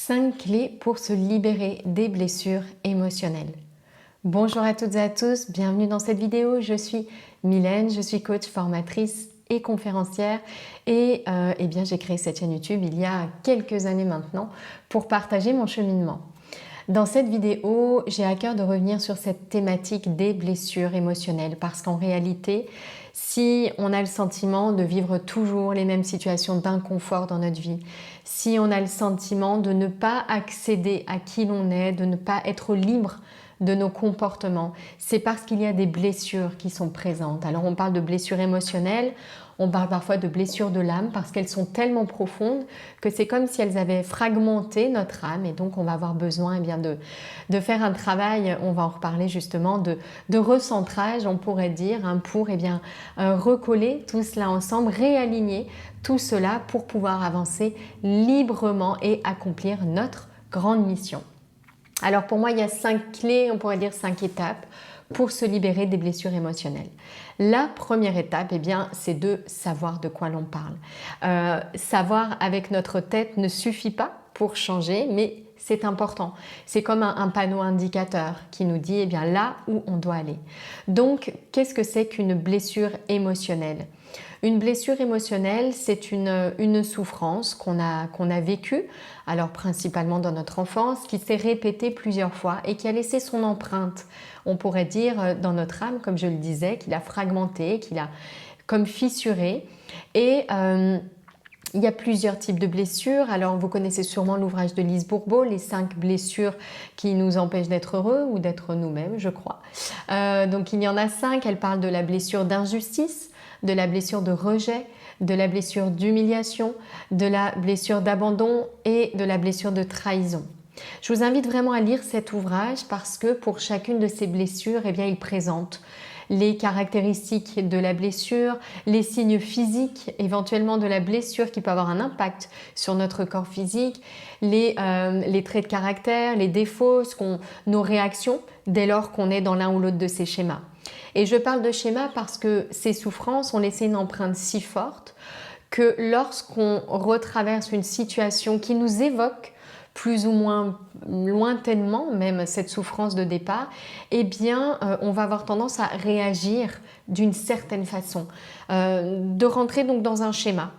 5 clés pour se libérer des blessures émotionnelles. Bonjour à toutes et à tous, bienvenue dans cette vidéo. Je suis Mylène, je suis coach, formatrice et conférencière et bien j'ai créé cette chaîne YouTube il y a quelques années maintenant pour partager mon cheminement. Dans cette vidéo, j'ai à cœur de revenir sur cette thématique des blessures émotionnelles parce qu'en réalité, si on a le sentiment de vivre toujours les mêmes situations d'inconfort dans notre vie, si on a le sentiment de ne pas accéder à qui l'on est, de ne pas être libre de nos comportements, c'est parce qu'il y a des blessures qui sont présentes. Alors on parle de blessures émotionnelles, on parle parfois de blessures de l'âme parce qu'elles sont tellement profondes que c'est comme si elles avaient fragmenté notre âme et donc on va avoir besoin de faire un travail, on va en reparler justement, de recentrage, on pourrait dire, pour recoller tout cela ensemble, réaligner tout cela pour pouvoir avancer librement et accomplir notre grande mission. Alors pour moi, il y a 5 clés, on pourrait dire 5 étapes pour se libérer des blessures émotionnelles. La première étape, c'est de savoir de quoi l'on parle. Savoir avec notre tête ne suffit pas pour changer, mais c'est important. C'est comme un panneau indicateur qui nous dit là où on doit aller. Donc, qu'est-ce que c'est qu'une blessure émotionnelle ? Une blessure émotionnelle, c'est une souffrance qu'on a vécue, alors principalement dans notre enfance, qui s'est répétée plusieurs fois et qui a laissé son empreinte, on pourrait dire, dans notre âme, comme je le disais, qu'il a fragmenté, qu'il a comme fissuré. Et il y a plusieurs types de blessures. Alors, vous connaissez sûrement l'ouvrage de Lise Bourbeau, Les 5 blessures qui nous empêchent d'être heureux ou d'être nous-mêmes, je crois. Donc, il y en a 5. Elle parle de la blessure d'injustice, de la blessure de rejet, de la blessure d'humiliation, de la blessure d'abandon et de la blessure de trahison. Je vous invite vraiment à lire cet ouvrage parce que pour chacune de ces blessures, il présente les caractéristiques de la blessure, les signes physiques éventuellement de la blessure qui peut avoir un impact sur notre corps physique, les traits de caractère, les défauts, nos réactions dès lors qu'on est dans l'un ou l'autre de ces schémas. Et je parle de schémas parce que ces souffrances ont laissé une empreinte si forte que lorsqu'on retraverse une situation qui nous évoque plus ou moins lointainement même cette souffrance de départ, on va avoir tendance à réagir d'une certaine façon, de rentrer donc dans un schéma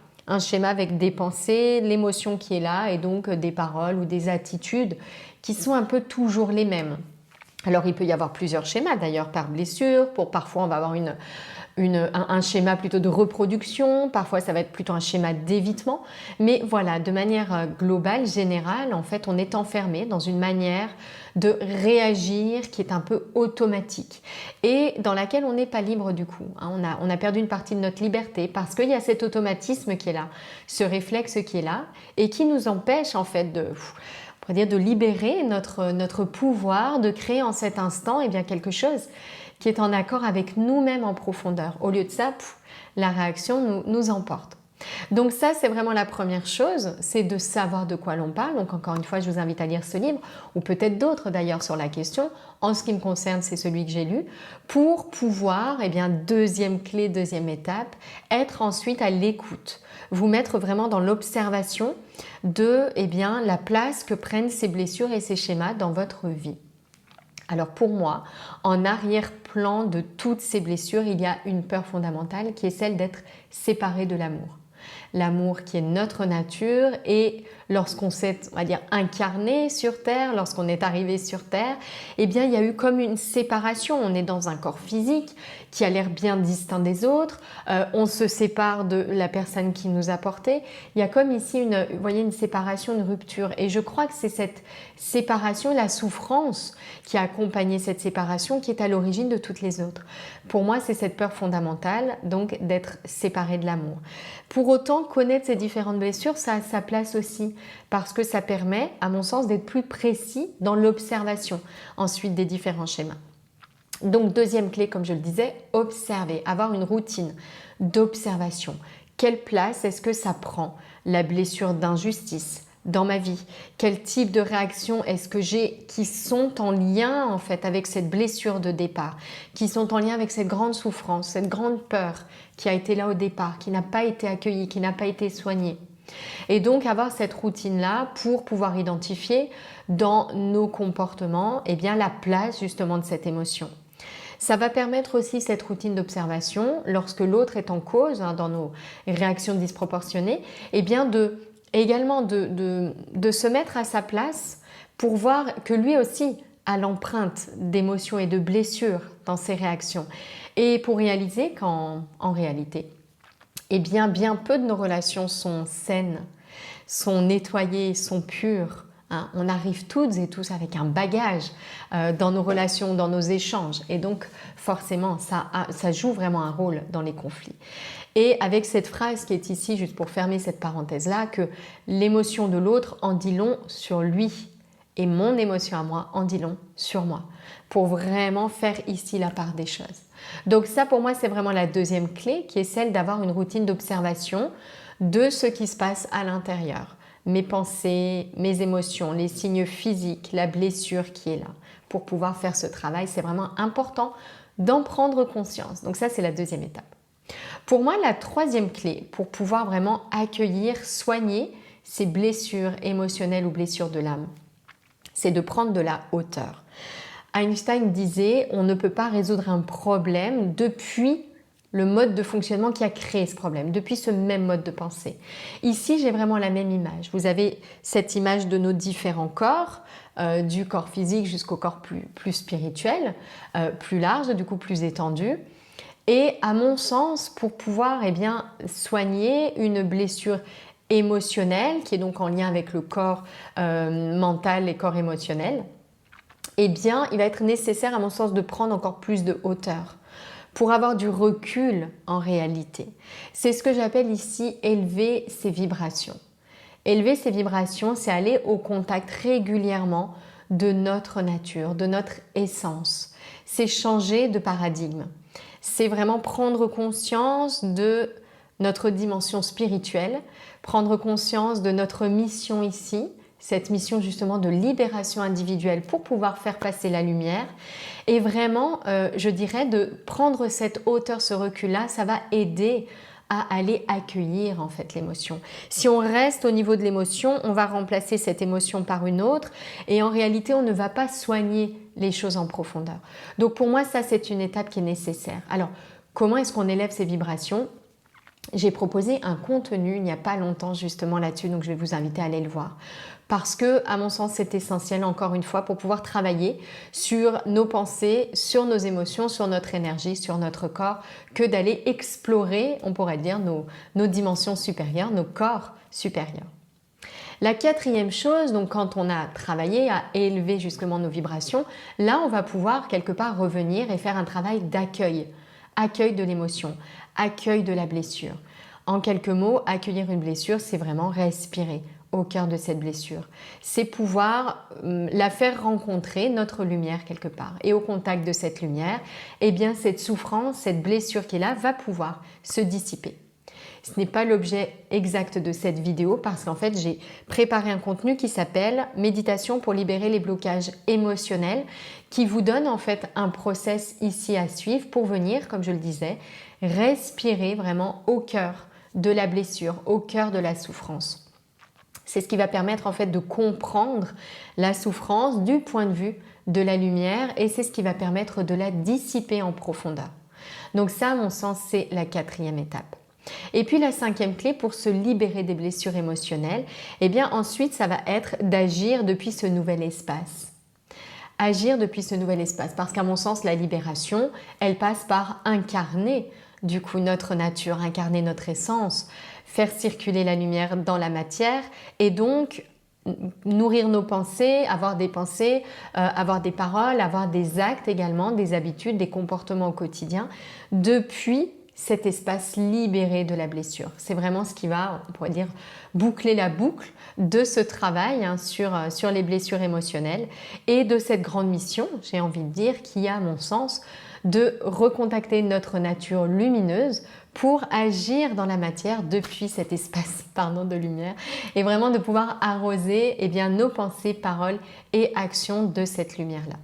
avec des pensées, l'émotion qui est là et donc des paroles ou des attitudes qui sont un peu toujours les mêmes. Alors il peut y avoir plusieurs schémas d'ailleurs par blessure, parfois on va avoir un schéma plutôt de reproduction, parfois ça va être plutôt un schéma d'évitement, mais voilà, de manière globale, générale, en fait on est enfermé dans une manière de réagir qui est un peu automatique et dans laquelle on n'est pas libre du coup. On a perdu une partie de notre liberté parce qu'il y a cet automatisme qui est là, ce réflexe qui est là et qui nous empêche en fait de libérer notre pouvoir, de créer en cet instant quelque chose qui est en accord avec nous-mêmes en profondeur. Au lieu de ça, la réaction nous emporte. Donc ça, c'est vraiment la première chose, c'est de savoir de quoi l'on parle. Donc encore une fois, je vous invite à lire ce livre, ou peut-être d'autres d'ailleurs sur la question. En ce qui me concerne, c'est celui que j'ai lu, pour pouvoir, deuxième clé, deuxième étape, être ensuite à l'écoute. Vous mettre vraiment dans l'observation de la place que prennent ces blessures et ces schémas dans votre vie. Alors pour moi, en arrière-plan de toutes ces blessures, il y a une peur fondamentale qui est celle d'être séparé de l'amour. L'amour qui est notre nature et lorsqu'on s'est, incarné sur Terre, lorsqu'on est arrivé sur Terre, il y a eu comme une séparation. On est dans un corps physique qui a l'air bien distinct des autres. On se sépare de la personne qui nous a porté. Il y a comme ici une séparation, une rupture. Et je crois que c'est cette séparation, la souffrance qui a accompagné cette séparation qui est à l'origine de toutes les autres. Pour moi, c'est cette peur fondamentale, donc d'être séparé de l'amour. Pour autant, connaître ces différentes blessures, ça a sa place aussi parce que ça permet, à mon sens, d'être plus précis dans l'observation ensuite des différents schémas. Donc, deuxième clé, comme je le disais, observer, avoir une routine d'observation. Quelle place est-ce que ça prend, la blessure d'injustice dans ma vie? Quel type de réaction est-ce que j'ai qui sont en lien en fait avec cette blessure de départ, qui sont en lien avec cette grande souffrance, cette grande peur qui a été là au départ, qui n'a pas été accueillie, qui n'a pas été soignée? Et donc avoir cette routine-là pour pouvoir identifier dans nos comportements la place justement de cette émotion. Ça va permettre aussi cette routine d'observation lorsque l'autre est en cause dans nos réactions disproportionnées, également de se mettre à sa place pour voir que lui aussi a l'empreinte d'émotions et de blessures dans ses réactions et pour réaliser qu'en réalité, bien peu de nos relations sont saines, sont nettoyées, sont pures. On arrive toutes et tous avec un bagage dans nos relations, dans nos échanges. Et donc, forcément, ça joue vraiment un rôle dans les conflits. Et avec cette phrase qui est ici, juste pour fermer cette parenthèse-là, que l'émotion de l'autre en dit long sur lui et mon émotion à moi en dit long sur moi. Pour vraiment faire ici la part des choses. Donc ça, pour moi, c'est vraiment la deuxième clé qui est celle d'avoir une routine d'observation de ce qui se passe à l'intérieur. Mes pensées, mes émotions, les signes physiques, la blessure qui est là. Pour pouvoir faire ce travail, c'est vraiment important d'en prendre conscience. Donc ça, c'est la deuxième étape. Pour moi, la troisième clé pour pouvoir vraiment accueillir, soigner ces blessures émotionnelles ou blessures de l'âme, c'est de prendre de la hauteur. Einstein disait « on ne peut pas résoudre un problème depuis le mode de fonctionnement qui a créé ce problème, depuis ce même mode de pensée. » Ici, j'ai vraiment la même image. Vous avez cette image de nos différents corps, du corps physique jusqu'au corps plus spirituel, plus large, du coup plus étendu. Et à mon sens, pour pouvoir soigner une blessure émotionnelle, qui est donc en lien avec le corps mental et corps émotionnel, il va être nécessaire à mon sens de prendre encore plus de hauteur pour avoir du recul en réalité. C'est ce que j'appelle ici élever ses vibrations. Élever ses vibrations, c'est aller au contact régulièrement de notre nature, de notre essence. C'est changer de paradigme. C'est vraiment prendre conscience de notre dimension spirituelle, prendre conscience de notre mission ici, cette mission justement de libération individuelle pour pouvoir faire passer la lumière. Et vraiment, je dirais, de prendre cette hauteur, ce recul-là, ça va aider à aller accueillir en fait l'émotion. Si on reste au niveau de l'émotion, on va remplacer cette émotion par une autre et en réalité, on ne va pas soigner les choses en profondeur. Donc pour moi, ça, c'est une étape qui est nécessaire. Alors, comment est-ce qu'on élève ces vibrations ? J'ai proposé un contenu il n'y a pas longtemps justement là-dessus, donc je vais vous inviter à aller le voir. Parce que, à mon sens, c'est essentiel, encore une fois, pour pouvoir travailler sur nos pensées, sur nos émotions, sur notre énergie, sur notre corps, que d'aller explorer, on pourrait dire, nos dimensions supérieures, nos corps supérieurs. La quatrième chose, donc quand on a travaillé à élever justement nos vibrations, là, on va pouvoir quelque part revenir et faire un travail d'accueil. Accueil de l'émotion, accueil de la blessure. En quelques mots, accueillir une blessure, c'est vraiment respirer au cœur de cette blessure. C'est pouvoir la faire rencontrer notre lumière quelque part. Et au contact de cette lumière, cette souffrance, cette blessure qui est là, va pouvoir se dissiper. Ce n'est pas l'objet exact de cette vidéo parce qu'en fait, j'ai préparé un contenu qui s'appelle « Méditation pour libérer les blocages émotionnels » qui vous donne en fait un process ici à suivre pour venir, comme je le disais, respirer vraiment au cœur de la blessure, au cœur de la souffrance. C'est ce qui va permettre en fait de comprendre la souffrance du point de vue de la lumière et c'est ce qui va permettre de la dissiper en profondeur. Donc ça, à mon sens, c'est la quatrième étape. Et puis la cinquième clé pour se libérer des blessures émotionnelles, ensuite ça va être d'agir depuis ce nouvel espace. Agir depuis ce nouvel espace parce qu'à mon sens la libération, elle passe par incarner du coup notre nature, incarner notre essence, faire circuler la lumière dans la matière et donc nourrir nos pensées, avoir des paroles, avoir des actes également, des habitudes, des comportements au quotidien depuis cet espace libéré de la blessure. C'est vraiment ce qui va, on pourrait dire, boucler la boucle de ce travail sur les blessures émotionnelles et de cette grande mission, j'ai envie de dire, qui a, à mon sens, de recontacter notre nature lumineuse pour agir dans la matière depuis cet espace de lumière et vraiment de pouvoir arroser nos pensées, paroles et actions de cette lumière-là.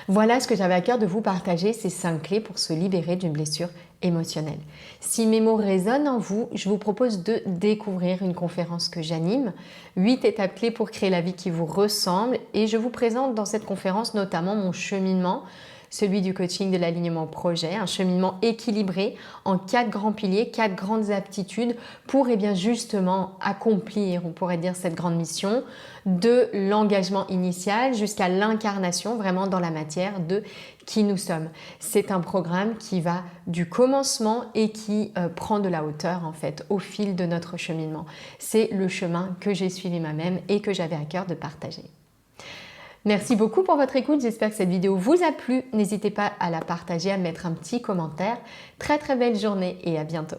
Voilà ce que j'avais à cœur de vous partager, ces 5 clés pour se libérer d'une blessure émotionnel. Si mes mots résonnent en vous, je vous propose de découvrir une conférence que j'anime, 8 étapes clés pour créer la vie qui vous ressemble, et je vous présente dans cette conférence notamment mon cheminement, celui du coaching de l'alignement projet, un cheminement équilibré en 4 grands piliers, 4 grandes aptitudes pour justement accomplir, on pourrait dire, cette grande mission de l'engagement initial jusqu'à l'incarnation vraiment dans la matière de qui nous sommes. C'est un programme qui va du commencement et qui prend de la hauteur en fait au fil de notre cheminement. C'est le chemin que j'ai suivi moi-même et que j'avais à cœur de partager. Merci beaucoup pour votre écoute, j'espère que cette vidéo vous a plu. N'hésitez pas à la partager, à mettre un petit commentaire. Très belle journée et à bientôt.